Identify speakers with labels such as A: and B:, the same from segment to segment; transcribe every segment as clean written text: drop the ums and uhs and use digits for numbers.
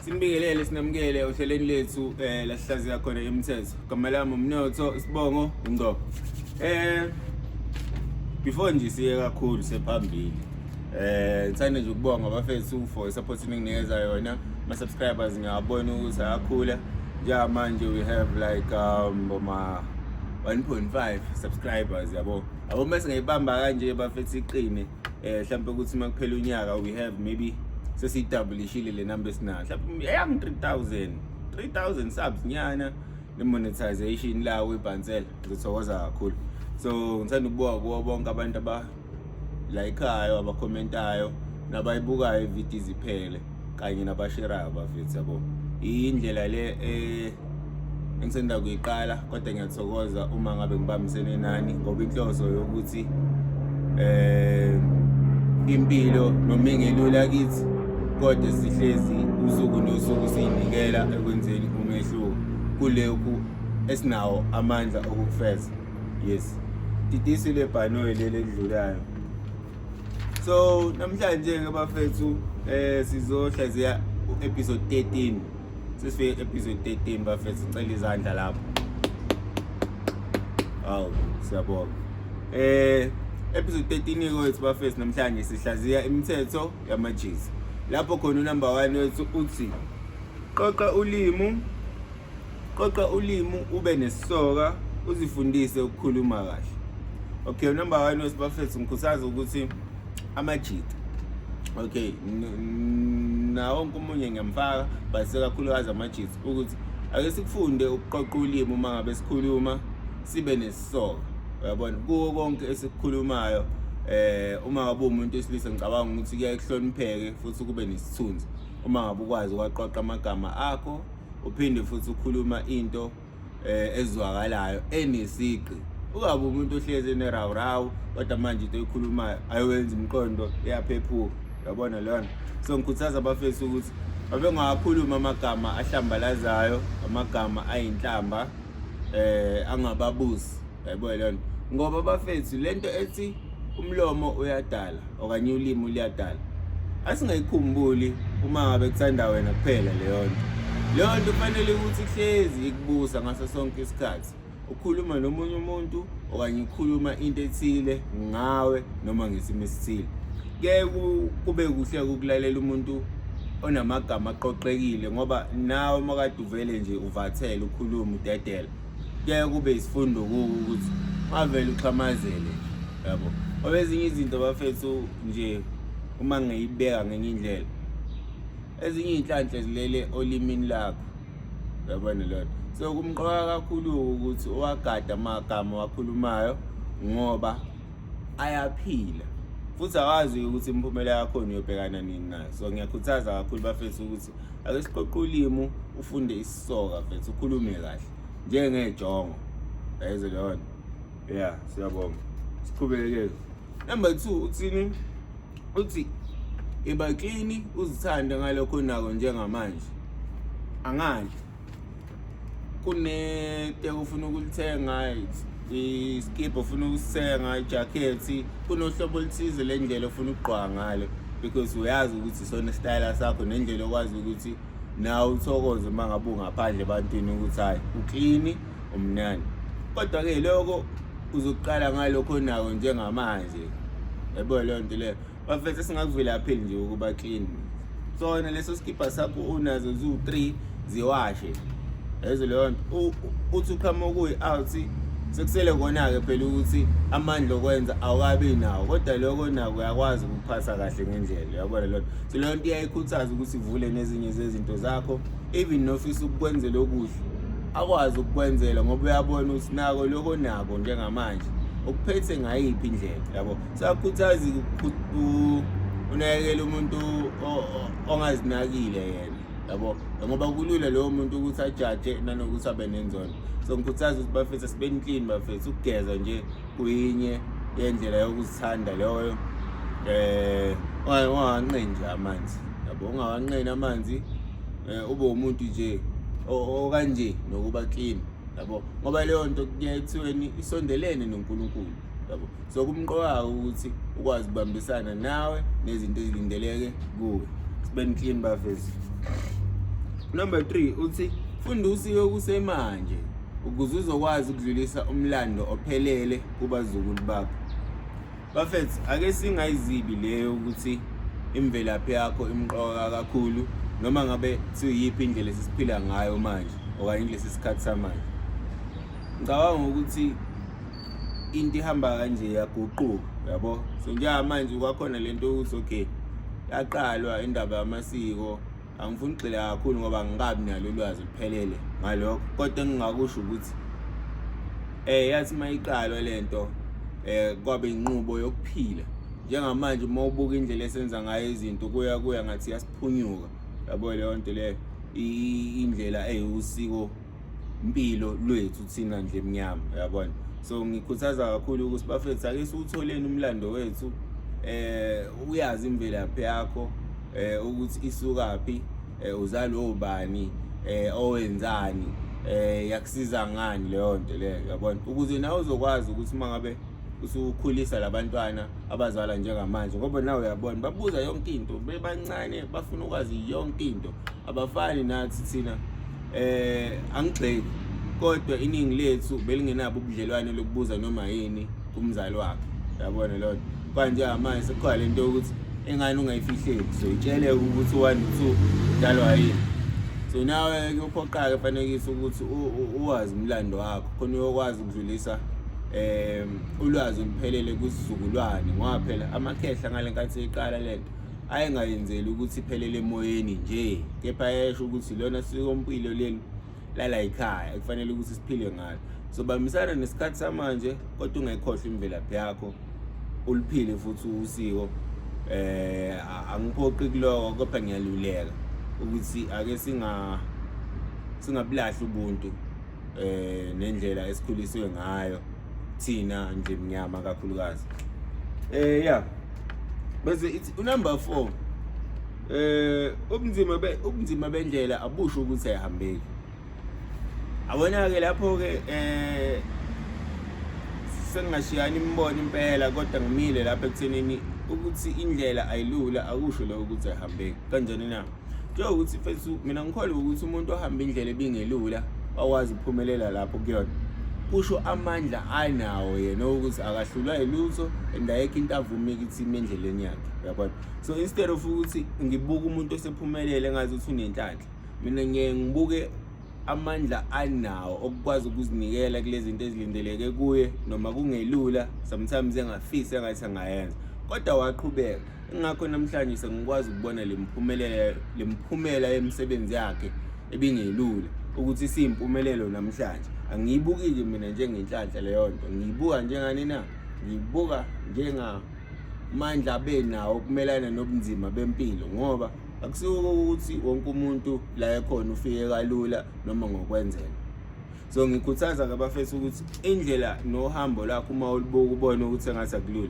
A: Sinibingelele sinamukele ohlelweni lethu la sihlaziya khona imithetho. Igama lami Umnotho, Sibongo, Ngqo. Before nje siye kakhulu sephambili. Ngithanda nje ukubonga abafethu for support eninginikeza yona. Ma subscribers ngiyabona ukuthi ayakhula. Ja manje we have like 1.5 subscribers yabo. Abo mase ngiyibamba kanje bafethu iqine. Mhlawumbe ukuthi makuphela unyaka we have maybe sesiyidablishile le number esinayo. Mhlawumbe eyang 3000 subs nyana ne monetization la weBansela. Ngizothokoza kakhulu. So ngithanda ukubonga kubo bonke abantu aba likeayo, abakhomentayo, nabayibukayo ivideo ziphele kanye nabasherayo bafethu yabo. Indlela le engithanda kuyiqala kodwa ngiyathokoza uma ngabe ngibambisene nani ngoba inhloso yokuthi impilo noma engelula kithi kodwa sihlezi usuku nosuku siyinikela ekwenzeni umehluko kulekhu esinawo amandla okukufeza. Yes, didisi le bhanoyi leli edlulayo. So namhlanje ngabafethu sizohlaziya episode 13. Sesifike episode 13 bafethu, cela izandla lapho. Aw, siyabonga. Episode 13 ikwethu bafethu namhlanje sihlaziya imithetho yamaJesu. Lapho khona unumber 1 wethu uthi qoqa ulimi ube nesisoka uzifundise ukukhuluma kahle. Okay, number 1 wethu bafethu ngikhuthaza ukuthi amajita. Okay, na wonke umunye ngiyamfaka base kakhulukazi amajita ukuthi ake sikufunde ukuqoqa ulimi uma ngabe sikhuluma sibe nesisoka. Uyabona kuwo konke esikukhulumayo uma ngabe umuntu esilisa ngicabanga ukuthi kuyahlonipheke futhi kube nesithunzi uma ngabe ukwazi ukwaqoqa amagama akho uphinde futhi ukhuluma into ezwakalayo enesiqi. Ukabe umuntu ohleze nerawu kodwa manje into ekhulumayo ayiwenza imiqondo iyaphephuka. Uyabona lona. So ngikhuthaza abafethu ukuthi babe ngakhuluma amagama ahlambalazayo, amagama ayinhlamba angababusi. Uyabona lona. Ngoba bafethu lento ethi umlomo uyadala okanye ulimi liyadala asingayikhumbuli uma ngabe kuthanda wena kuphela leyo nto. Leyo nto kufanele ukuthi hlezi ikubusa ngaso sonke isikhathi. Ukhuluma nomunye umuntu okanye ukhuluma into ethile ngawe noma ngesimo esithile. Kube kuhle ukulalela umuntu onamagama aqoqekile ngoba nawe makade uvele nje uvathele ukhuluma udedela. Kube isifundo ukuthi avele uxhamazele yabo. Obezinye izinto bafethu nje uma ngiyibeka ngenye indlela. Ezinye inhlanhla zilele olimini lakho. Uyabona lo. So kumqoka kakhulu ukuthi owagada amagama wakhulumayo ngoba ayaphila. Futhi awazi ukuthi imphumela yakho uyobhekana nini nayo. So ngiyakhuthaza kakhulu bafethu ukuthi ake siqoqe ulimi ufunde isisoka bafethu ukhulume kahle njengejongo. Yayizo leyo. Yeah, siyabonga. Siqhubeke. Number 2 uthini? Uthi ibakini uzithande ngalokho nako njengamanje. Angadli. Kunethe ufuna ukulithenga, iskip ufuna ukusithenga, ijacket, kunohlobo oluthize lendlela ufuna ukugqoka ngalo because uyazi ukuthi sona style sakho nendlela okwazi ukuthi nawe uthokoze mangabe ungaphandle ebantwini ukuthi hayi uclean umnandi. Kodwa ke lokho uzoqala ngalokho nako njengamanje. Yabo leyo nto leyo. Bafethu singakuvela pheli nje ukuba clean. Sona leso skipa sakho unazo zu3 ziwashe. Yayizo leyo nto. Uthi ukhama kuyi out sekusele kona ke phela ukuthi amandla okwenza awukabi nawo kodwa lokho nako uyakwazi ukuphatha kahle ngendlela. Uyabona lo. So leyo nto iyayikhuthaza ukuthi ivule nezinye zezinto zakho even nofisa ukukwenzela okuhle akwazi ukukwenzela ngoba uyabona ukuthi nako lokho nako njengamanje ukuphethe ngayiphi indlela. Yabo. Siyakhuthaza unakekela umuntu ongazinakile yena. Yabo. Ngoba kulula lo muntu ukuthi ajaje nanokuthi abe nenzondo. So ngikhuthaza ukuthi bafethu sibe clean bafethu ukugeza nje kuyinye yendlela yokuzithanda leyo. Unganqeni nje amanzi. Yabo ungawanqeni amanzi ube umuntu nje okanje nokuba clean. Yabo. Ngoba leyo nto kuyayithweni isondelene noNkulunkulu. Yabo. So kumqoka ukuthi ukwazi ukubambisana nawe nezinto ezilindeleke kuwe. Sibe clean bafethu. Number 3 uthi funda usiko kusemanje ukuze uzokwazi ukudlulisa umlando ophelele kubazukulu bakho. Bafethu, ake singayizibi leyo ukuthi imvelaphi yakho imqoka kakhulu noma ngabe siyiphi indlela esisiphila ngayo manje okanye indlela sesikhathi samanje. Ngicabanga ukuthi into ihamba kanje yaguquka, yabo. So njengamanje kwakhona lento ukuthi okay, yaqalwa indaba yamasiko. Angifuni ukugxila kakhulu ngoba ngikabi nalo ulwazi luphelele ngalokho, kodwa engingakusho ukuthi yathi mayiqalwa lento kwabe inqubo yokuphila. Njengamanje uma ubuka indlela esenza ngayo izinto kuya ngathi yasiphunyuka, yabo leyo nto leyo indlela usiko impilo lwethu thina nje emnyama, yabona. So ngikhuthaza kakhulu ukuthi bafethu ake siwutholeni umlando wethu, uyazi imvelaphi yakho, ukuthi isukaphi, uzalwa obani, owenzani, yakusiza ngani leyo nto leyo, yabona, ukuze nawe uzokwazi ukuthi mangabe usukhulisa labantwana abazalwa njengamanje, ngoba nawe uyabona babuza yonke into bebancane, bafuna ukwazi yonke into, abafani nathi thina. Angigxeki, kodwa iningi lethu belingenabo ubudlelwane lokubuza noma yini kumzali wakhe, yabona leyo nto. Kanje manje sekukhona lento yokuthi engane ungayifihleki, so itshele ukuthi 1 2 udalwa yini. So nawe kuphoqaka fanekisa ukuthi uwazi umlando wakho khona uyokwazi ukudlulisa ulwazi oluphelele kwisizukulwane, ngoba phela amakhehla ngalenkathi eqala lento ayengayenzeli ukuthi iphelele emoyeni nje, kepha yesho ukuthi lona sikompilo leli lala ekhaya kufanele ukuthi siphile ngalo. So bamisana nesikhathi samanje, kodwa ungayikhohlwa imvelaphi yakho, uliphile futhi usiko. Angiphoqi kuloko, kodwa ngiyaluleka ukuthi ake singabulahli ubuntu nendlela esikhuliswe ngayo thina nje mnyama kakhulukazi. Bese it's number 4. Ubunzima bendlela abusho ukuthi ayihambeki. Abona ke lapho ke sengashiyana imbono impela, kodwa ngimile lapha ekuthenini ukuthi indlela ayilula akusho lokho ukuthi ayihambeki. Kanjani na? Njengokuthi mfethu mina ngikholwa ukuthi umuntu ohamba indlela ebingelula akwazi ukuphumelela lapho kuyona, kusho amandla anawo yena ukuthi akahlulwa yilutho and ayekho into avumeka ukuthi ime endleleni yakhe, yabona. So instead of ukuthi ngibuka umuntu osephumelele ngazi ukuthi unenhlanhla, mina ngibuke amandla anawo okukwazi ukuzinikela kulezi zinto ezilindeleke kuye noma kungelula, sometimes engafisi engathi angayenza, kodwa waqhubeka. Ngakho namhlanje sengikwazi ukubona le mphumela yemisebenzi yakhe ebingelula ukuthi siyimpumelelo namhlanje. Angiyibukile mina njengenhlanhla leyo nto, ngiyibuka njengani na? Ngiyibuka njengamandla benawo ukumelana nobunzima bempilo, ngoba akusiwo ukuthi wonke umuntu la ekhona ufike kalula noma ngokwenzela. So ngikhuthaza kabafethu ukuthi indlela nohambo lakho uma ulibuka ubone ukuthi engathi akulula,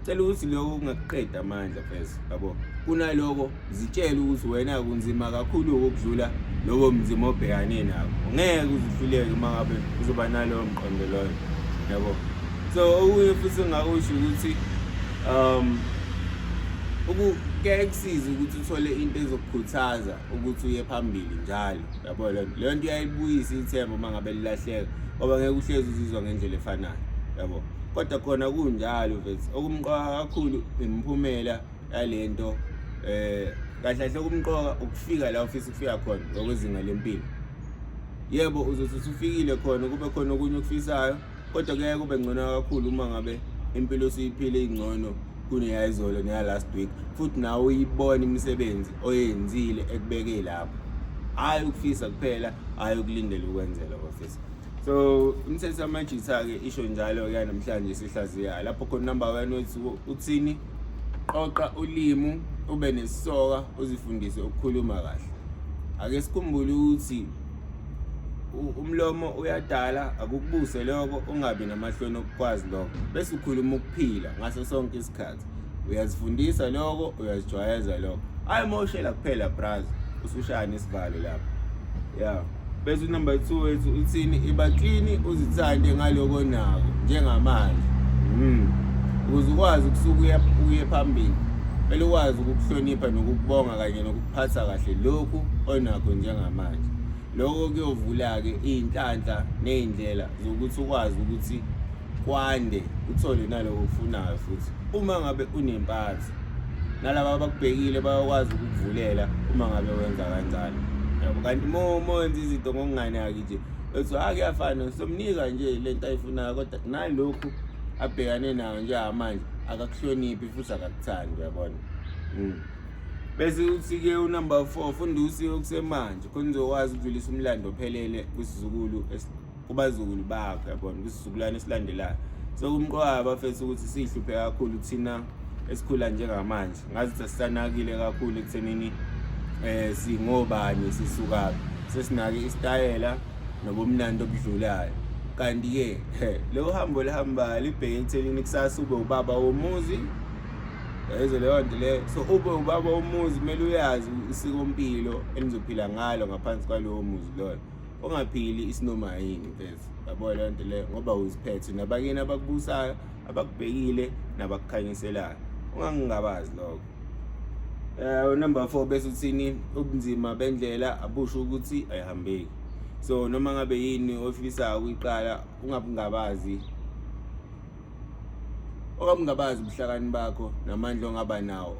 A: cela ukuthi lokho ungakuqeda amandla pheze, yabo. Kunaloko zitshela ukuthi wena kunzima kakhulu ukudlula lobo mzima obhekane nabo, ngeke uzihluleke uma ngabe uzoba nalowo mqondo loyo, yabo. So okunye futhi engakusho ukuthi kuyake kusiza ukuthi uthole into ezokukhuthaza ukuthi uye phambili njalo, yabo. Leyo nto iyayibuyisa ithemba uma ngabe lilahleka, ngoba ngeke uhlezi uzizwa ngendlela efanayo, yabo. Kodwa khona kunjalo mfethu, okumqoka kakhulu imiphumela yalento, kahle kahle okumqoka ukufika la ufisa ukufika khona ngokwezinga lempilo. Yebo uzothi usufikile khona kube khona okunye okufisayo, kodwa kuyaye kube ngcono kakhulu uma ngabe impilo siyiphile ingcono kuneyayizolo neya last week, futhi nawe uyibona imisebenzi oyenzile ekubeke lapho, hayi ukufisa kuphela, hayi ukulindela ukwenzela ofisa. So imithetho yamajitha-ke isho njalo-ke namhlanje sihlaziya lapho khona number 1 wethi uthini, qoqa ulimi, ube nesisoka, uzifundise ukukhuluma kahle. Ake sikhumbule ukuthi umlomo uyadala, akukubuse lokho, ungabi namahloni okukwazi lokho, bese ukhuluma ukuphila ngaso sonke isikhathi. Uyazifundisa lokho, uyazijwayeza lokho, hayi moshela kuphela brazi usushaya nesivalo lapho. Bese number 2 wethu uthini, ibaklini uzithande ngaloko nako njengamanje, ukuze ukwazi ukusuka uye phambili. kumele ukwazi ukukuhlonipha nokukubonga kanye nokuphatha kahle lokhu onakho njengamanje. Lokho kuyovula-ke iy'nhlanhla ney'ndlela zokuthi ukwazi ukuthi kwande uthole naloko okufunayo futhi. Uma ngabe unempatho nalaba abakubhekile bayakwazi ukukuvulela uma ngabe wenza kanjalo. Yabo, kanti uma wenza izinto ngokunganaki nje ethi kuyafana somnika nje lento ayifunayo kodwa nalokhu abhekane nayo njengamanje akakuhloniphi futhi akakuthandi, uyabona. Bese uthi-ke unumber 4 funda usiko kusemanje khona uzokwazi ukudlulisa umlando ophelele kwisizukulu kubazukulu bakho, yabona, kwisizukulwane esilandelayo. So kumqoka bafethu ukuthi sihluphe kakhulu thina esikhula njengamanje. Ngazi ukuthi asisanakile kakhulu ekuthenini singobani sisukaphi, sesinake isitayela nobumnandi obudlulayo. Kanti-ke lo hambo lihambayo libheke ekuthenini kusasa ube ubaba womuzi. Yayizwa leyo nto leyo. So ube ubaba womuzi kumele uyazi isikompilo enizophila ngalo ngaphansi kwalowo muzi loyo. Ungaphili isinoma yini mfethu, yabo leyo nto leyo, ngoba uziphethe nabakini abakubusayo, abakubhekile nabakukhanyiselayo. Ungangabazi lokho. Number 4 bese uthini, ubunzima bendlela abusho ukuthi ayihambeki. So noma ngabe yini ofisa ukuyiqala ungabazi ubuhlakani bakho namandla ongaba nawo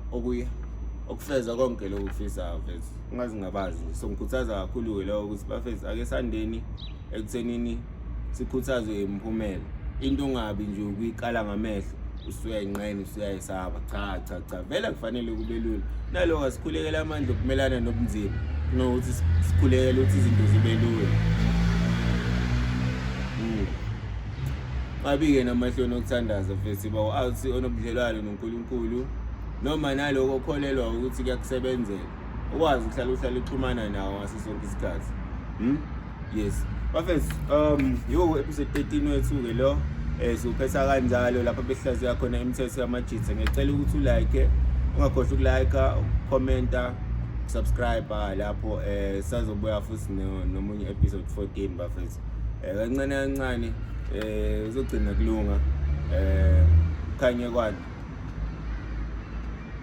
A: okufeza konke lokho kufisayo mfethu. Ungazingabazi. So ngikhuthaza kakhulu lokho ukuthi bafethu ake sandeni ekuthenini sikhuthazwe imiphumela. Into ungabi nje ukuyiqala ngamehlo usuyayinqena usuyayisaba. Cha vele kufanele kube lula. Naloko asikhulekela amandla okumelana nobunzima nokuthi sikhulekele ukuthi izinto zibe lula. Mabike namahloni okuthandaza mfethu bawazi onobudlelwano noNkulunkulu noma naloko okholelwa ukuthi kuyakusebenzela. Ukwazi uhlala uxhumana nawo ngaso sonke isikhathi. Yes. Bafethu episode 13 wethu-ke lo siwuphetha kanjalo lapha behlaziya khona imithetho yamajitha. Ngicela ukuthi ulike, ungakhohlwa ukulike, ukhomenta, subscribe lapho sazobuya futhi nomunye episode 14 bafethu. Kancane uzogcina kulunga khanye kwani.